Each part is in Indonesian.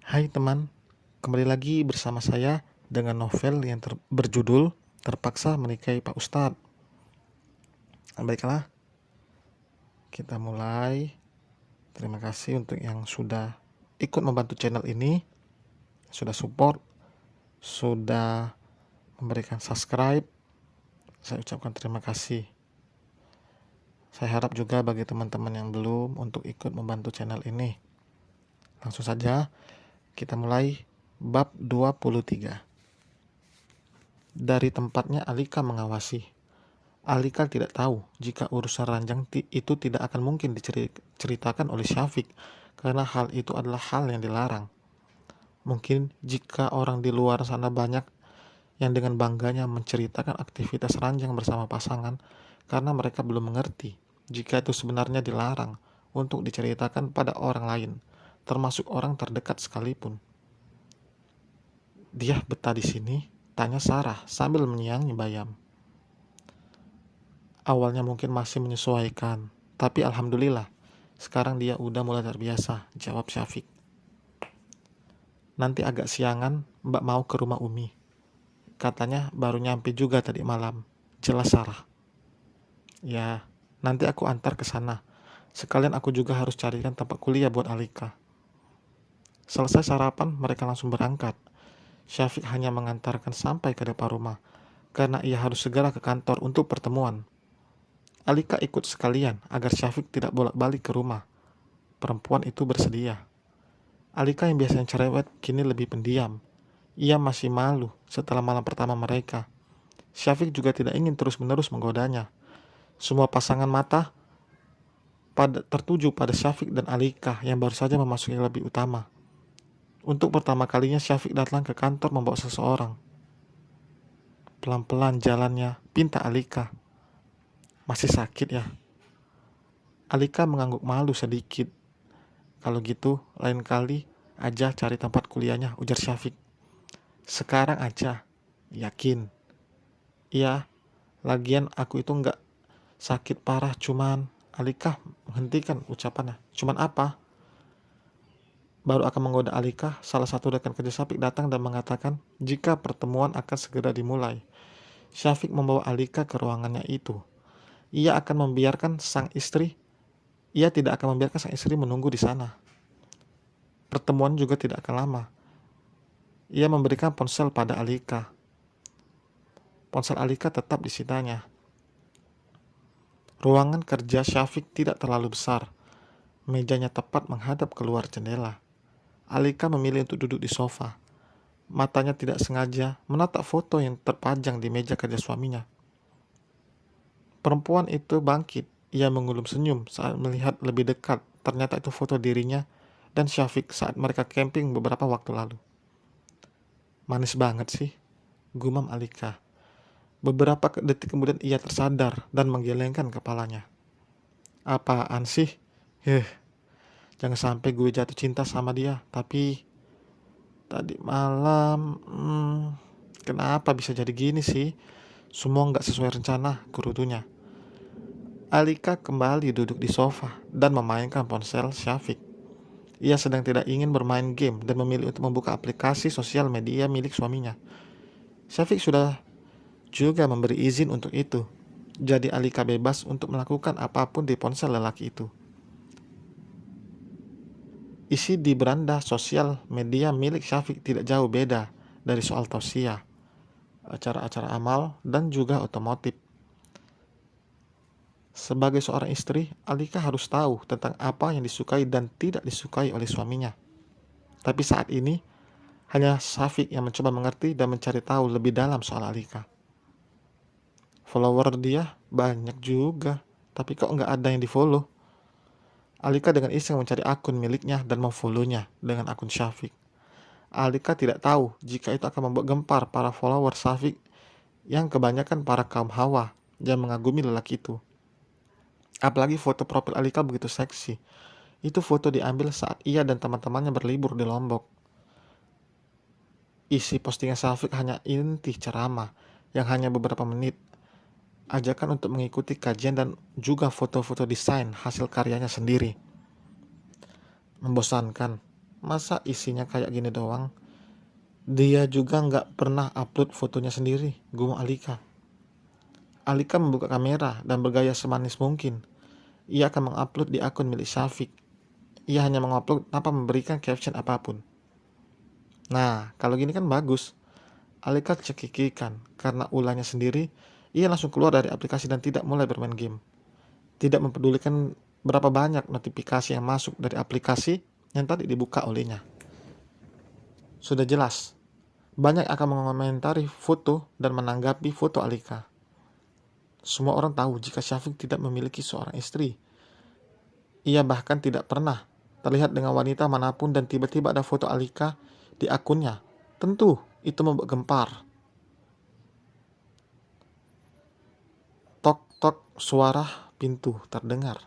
Hai teman, kembali lagi bersama saya dengan novel yang berjudul Terpaksa Menikahi Pak Ustadz. Baiklah, kita mulai. Terima kasih untuk yang sudah ikut membantu channel ini, sudah support, sudah memberikan subscribe. Saya ucapkan terima kasih. Saya harap juga bagi teman-teman yang belum untuk ikut membantu channel ini. Langsung saja kita mulai bab 23. Dari tempatnya Alika mengawasi. Alika tidak tahu jika urusan ranjang itu tidak akan mungkin diceritakan oleh Syafiq karena hal itu adalah hal yang dilarang. Mungkin jika orang di luar sana banyak yang dengan bangganya menceritakan aktivitas ranjang bersama pasangan karena mereka belum mengerti jika itu sebenarnya dilarang untuk diceritakan pada orang lain, termasuk orang terdekat sekalipun. Dia betah di sini, tanya Sarah sambil menyiangi bayam. Awalnya mungkin masih menyesuaikan, tapi alhamdulillah, sekarang dia udah mulai terbiasa, jawab Syafiq. Nanti agak siangan, Mbak mau ke rumah Umi. Katanya baru nyampe juga tadi malam, jelas Sarah. Ya, nanti aku antar ke sana. Sekalian aku juga harus carikan tempat kuliah buat Alika. Selesai sarapan, mereka langsung berangkat. Syafiq hanya mengantarkan sampai ke depan rumah, karena ia harus segera ke kantor untuk pertemuan. Alika ikut sekalian agar Syafiq tidak bolak-balik ke rumah. Perempuan itu bersedia. Alika yang biasanya cerewet kini lebih pendiam. Ia masih malu setelah malam pertama mereka. Syafiq juga tidak ingin terus-menerus menggodanya. Semua pasangan mata tertuju pada Syafiq dan Alika yang baru saja memasuki lebih utama. Untuk pertama kalinya Syafiq datang ke kantor membawa seseorang. Pelan-pelan jalannya, pinta Alika. Masih sakit ya? Alika mengangguk malu sedikit. Kalau gitu, lain kali aja cari tempat kuliahnya, ujar Syafiq. Sekarang aja, yakin. Iya, lagian aku itu nggak sakit parah, cuman Alika menghentikan ucapannya. Cuman apa? Baru akan menggoda Alika, salah satu rekan kerja Syafiq datang dan mengatakan jika pertemuan akan segera dimulai. Syafiq membawa Alika ke ruangannya itu. Ia tidak akan membiarkan sang istri menunggu di sana. Pertemuan juga tidak akan lama. Ia memberikan ponsel pada Alika. Ponsel Alika tetap disitanya. Ruangan kerja Syafiq tidak terlalu besar. Mejanya tepat menghadap keluar jendela. Alika memilih untuk duduk di sofa. Matanya tidak sengaja menatap foto yang terpajang di meja kerja suaminya. Perempuan itu bangkit. Ia mengulum senyum saat melihat lebih dekat. Ternyata itu foto dirinya dan Syafiq saat mereka camping beberapa waktu lalu. Manis banget sih, gumam Alika. Beberapa detik kemudian ia tersadar dan menggelengkan kepalanya. Apaan sih? Jangan sampai gue jatuh cinta sama dia. Tapi tadi malam, kenapa bisa jadi gini sih? Semua nggak sesuai rencana, kurutunya. Alika kembali duduk di sofa dan memainkan ponsel Syafiq. Ia sedang tidak ingin bermain game dan memilih untuk membuka aplikasi sosial media milik suaminya. Syafiq sudah juga memberi izin untuk itu. Jadi Alika bebas untuk melakukan apapun di ponsel lelaki itu. Isi di beranda sosial media milik Syafiq tidak jauh beda dari soal tausiah, acara-acara amal, dan juga otomotif. Sebagai seorang istri, Alika harus tahu tentang apa yang disukai dan tidak disukai oleh suaminya. Tapi saat ini, hanya Syafiq yang mencoba mengerti dan mencari tahu lebih dalam soal Alika. Follower dia banyak juga, tapi kok nggak ada yang di follow. Alika dengan iseng mencari akun miliknya dan memfollownya dengan akun Syafiq. Alika tidak tahu jika itu akan membuat gempar para follower Syafiq yang kebanyakan para kaum hawa yang mengagumi lelaki itu. Apalagi foto profil Alika begitu seksi. Itu foto diambil saat ia dan teman-temannya berlibur di Lombok. Isi postingan Syafiq hanya inti ceramah yang hanya beberapa menit. Ajakan untuk mengikuti kajian dan juga foto-foto desain hasil karyanya sendiri. Membosankan. Masa isinya kayak gini doang? Dia juga nggak pernah upload fotonya sendiri, gumam Alika. Alika membuka kamera dan bergaya semanis mungkin. Ia akan mengupload di akun milik Syafiq. Ia hanya mengupload tanpa memberikan caption apapun. Nah, kalau gini kan bagus. Alika cekikikan karena ulahnya sendiri. Ia langsung keluar dari aplikasi dan tidak mulai bermain game. Tidak mempedulikan berapa banyak notifikasi yang masuk dari aplikasi yang tadi dibuka olehnya. Sudah jelas, banyak akan mengomentari foto dan menanggapi foto Alika. Semua orang tahu jika Syafiq tidak memiliki seorang istri. Ia bahkan tidak pernah terlihat dengan wanita manapun dan tiba-tiba ada foto Alika di akunnya. Tentu itu membuat gempar. Tok-tok, suara pintu terdengar.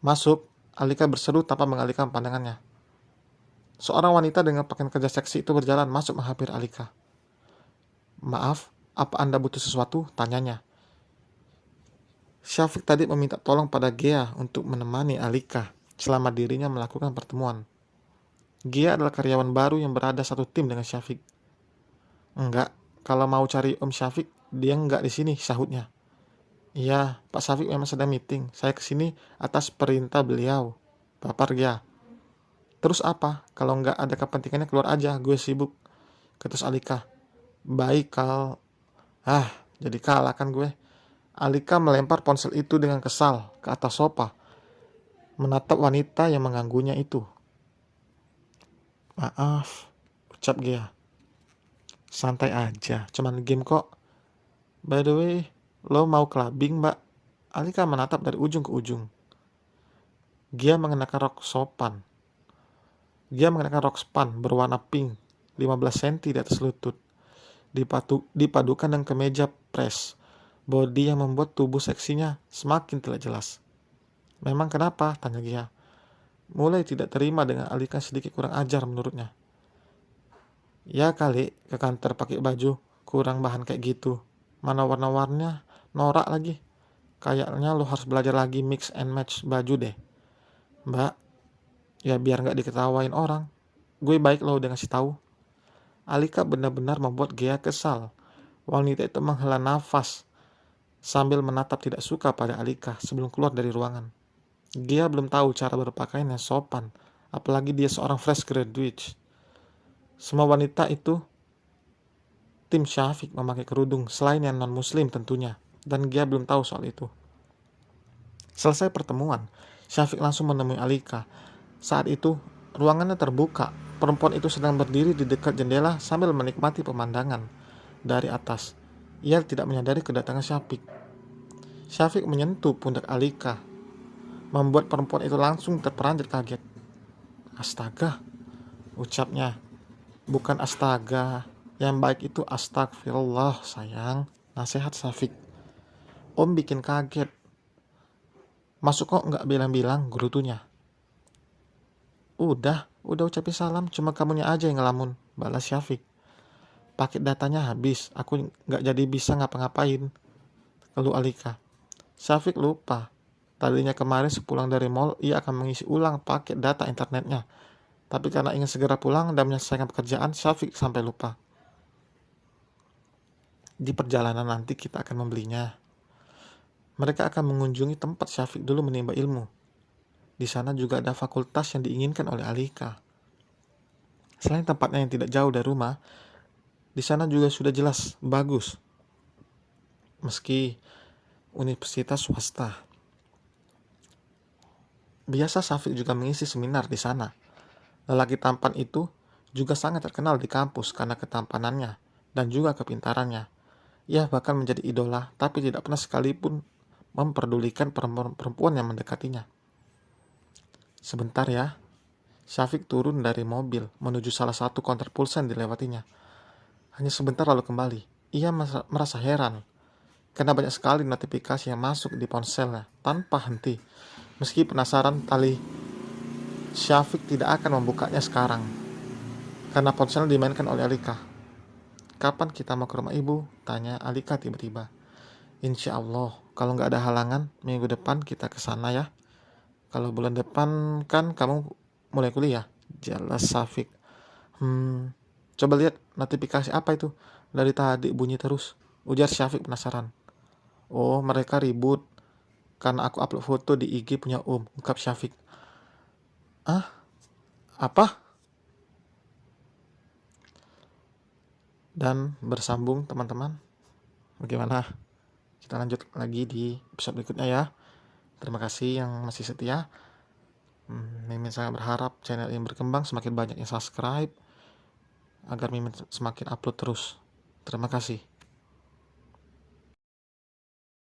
Masuk, Alika berseru tanpa mengalihkan pandangannya. Seorang wanita dengan pakaian kerja seksi itu berjalan masuk menghampiri Alika. Maaf, apa Anda butuh sesuatu? Tanyanya. Syafiq tadi meminta tolong pada Gea untuk menemani Alika selama dirinya melakukan pertemuan. Gea adalah karyawan baru yang berada satu tim dengan Syafiq. Enggak, kalau mau cari Om Syafiq, dia enggak di sini, sahutnya. Iya, Pak Syafiq memang sedang meeting. Saya kesini atas perintah beliau. Papar Gea. Terus apa? Kalau enggak ada kepentingannya keluar aja, gue sibuk. Ketus Alika. Baik, Kal. Jadi kalah kan gue. Alika melempar ponsel itu dengan kesal ke atas sofa, menatap wanita yang mengganggunya itu. Maaf, ucap Gea. Santai aja, cuman game kok. By the way, lo mau clubbing, Mbak? Alika menatap dari ujung ke ujung. Gea mengenakan rok sopan. Dia mengenakan rok span berwarna pink, 15 cm di atas lutut, dipadukan dengan kemeja press, body yang membuat tubuh seksinya semakin tidak jelas. Memang kenapa? Tanya Gia. Mulai tidak terima dengan Alika sedikit kurang ajar menurutnya. Ya kali, ke kantor pakai baju kurang bahan kayak gitu. Mana warna-warninya norak lagi. Kayaknya lo harus belajar lagi mix and match baju deh. Mbak, ya biar gak diketawain orang. Gue baik lo udah ngasih tahu. Alika benar-benar membuat Gea kesal. Wanita itu menghela nafas sambil menatap tidak suka pada Alika sebelum keluar dari ruangan. Gea belum tahu cara berpakaian yang sopan, apalagi dia seorang fresh graduate. Semua wanita itu tim Syafiq memakai kerudung selain yang non-muslim tentunya, dan Gea belum tahu soal itu. Selesai pertemuan, Syafiq langsung menemui Alika. Saat itu, ruangannya terbuka. Perempuan itu sedang berdiri di dekat jendela sambil menikmati pemandangan dari atas. Ia tidak menyadari kedatangan Syafiq. Syafiq menyentuh pundak Alika, membuat perempuan itu langsung terperanjat kaget. Astaga, ucapnya. Bukan astaga, yang baik itu astagfirullah sayang, nasihat Syafiq. Om bikin kaget. Masuk kok nggak bilang-bilang, gerutunya. Udah ucapin salam, cuma kamunya aja yang ngelamun, balas Syafiq. Paket datanya habis, aku nggak jadi bisa ngapa-ngapain, keluh Alika. Syafiq lupa, tadinya kemarin sepulang dari mall, ia akan mengisi ulang paket data internetnya. Tapi karena ingin segera pulang dan menyelesaikan pekerjaan, Syafiq sampai lupa. Di perjalanan nanti kita akan membelinya. Mereka akan mengunjungi tempat Syafiq dulu menimba ilmu. Di sana juga ada fakultas yang diinginkan oleh Alika. Selain tempatnya yang tidak jauh dari rumah, di sana juga sudah jelas bagus. Meski universitas swasta. Biasa Syafiq juga mengisi seminar di sana. Lelaki tampan itu juga sangat terkenal di kampus karena ketampanannya dan juga kepintarannya. Ia bahkan menjadi idola, tapi tidak pernah sekalipun memperdulikan perempuan yang mendekatinya. Sebentar ya. Syafiq turun dari mobil menuju salah satu konter pulsa yang dilewatinya. Hanya sebentar lalu kembali. Ia merasa heran karena banyak sekali notifikasi yang masuk di ponselnya tanpa henti. Meski penasaran, Syafiq tidak akan membukanya sekarang karena ponsel dimainkan oleh Alika. Kapan kita mau ke rumah ibu? Tanya Alika tiba-tiba. Insya Allah, kalau nggak ada halangan, minggu depan kita ke sana ya. Kalau bulan depan kan kamu mulai kuliah, Jelas Syafiq. Coba lihat notifikasi apa itu. Dari tadi bunyi terus. Ujar Syafiq penasaran. Oh, mereka ribut karena aku upload foto di IG punya ungkap Syafiq. Ah, apa? Dan bersambung teman-teman. Bagaimana? Kita lanjut lagi di episode berikutnya ya. Terima kasih yang masih setia. Mimin sangat berharap channel ini berkembang, semakin banyak yang subscribe agar Mimin semakin upload terus. Terima kasih.